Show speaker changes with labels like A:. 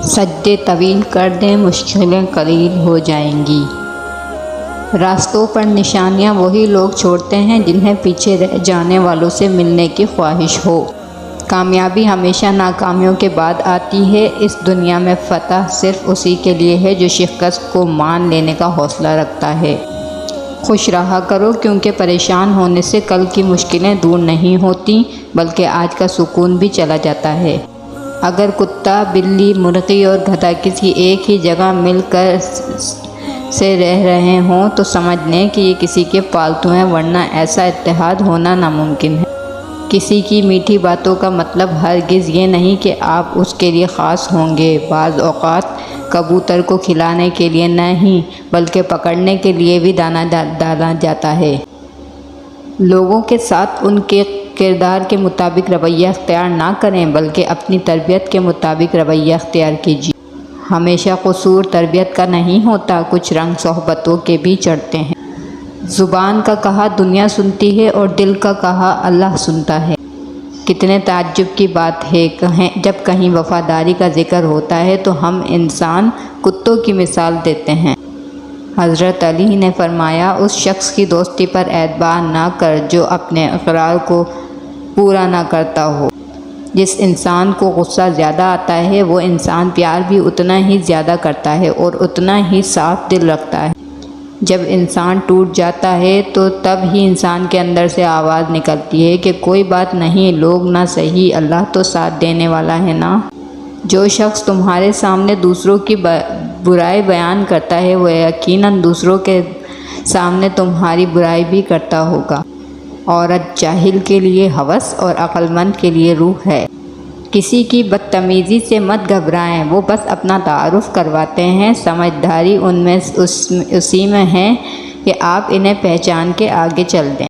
A: سجدے طویل کر دیں، مشکلیں قلیل ہو جائیں گی۔ راستوں پر نشانیاں وہی لوگ چھوڑتے ہیں جنہیں پیچھے رہ جانے والوں سے ملنے کی خواہش ہو۔ کامیابی ہمیشہ ناکامیوں کے بعد آتی ہے۔ اس دنیا میں فتح صرف اسی کے لیے ہے جو شکست کو مان لینے کا حوصلہ رکھتا ہے۔ خوش رہا کرو، کیونکہ پریشان ہونے سے کل کی مشکلیں دور نہیں ہوتیں بلکہ آج کا سکون بھی چلا جاتا ہے۔ اگر کتا، بلی، مرغی اور گدھا کسی ایک ہی جگہ مل کر سے رہ رہے ہوں تو سمجھ لیں کہ یہ کسی کے پالتو ہیں، ورنہ ایسا اتحاد ہونا ناممکن ہے۔ کسی کی میٹھی باتوں کا مطلب ہرگز یہ نہیں کہ آپ اس کے لیے خاص ہوں گے۔ بعض اوقات کبوتر کو کھلانے کے لیے نہیں بلکہ پکڑنے کے لیے بھی دانہ ڈالا جاتا ہے۔ لوگوں کے ساتھ ان کے کردار کے مطابق رویہ اختیار نہ کریں بلکہ اپنی تربیت کے مطابق رویہ اختیار کیجیے۔ ہمیشہ قصور تربیت کا نہیں ہوتا، کچھ رنگ صحبتوں کے بھی چڑھتے ہیں۔ زبان کا کہا دنیا سنتی ہے اور دل کا کہا اللہ سنتا ہے۔ کتنے تعجب کی بات ہے، جب کہیں وفاداری کا ذکر ہوتا ہے تو ہم انسان کتوں کی مثال دیتے ہیں۔ حضرت علی نے فرمایا، اس شخص کی دوستی پر اعتبار نہ کر جو اپنے اقرار کو پورا نہ کرتا ہو۔ جس انسان کو غصہ زیادہ آتا ہے وہ انسان پیار بھی اتنا ہی زیادہ کرتا ہے اور اتنا ہی صاف دل رکھتا ہے۔ جب انسان ٹوٹ جاتا ہے تو تب ہی انسان کے اندر سے آواز نکلتی ہے کہ کوئی بات نہیں، لوگ نہ سہی، اللہ تو ساتھ دینے والا ہے نا۔ جو شخص تمہارے سامنے دوسروں کی برائی بیان کرتا ہے وہ یقیناً دوسروں کے سامنے تمہاری برائی بھی کرتا ہوگا۔ عورت جاہل کے لیے ہوس اور عقل مند کے لیے روح ہے۔ کسی کی بدتمیزی سے مت گھبرائیں، وہ بس اپنا تعارف کرواتے ہیں۔ سمجھداری ان میں اسی میں ہے کہ آپ انہیں پہچان کے آگے چل دیں۔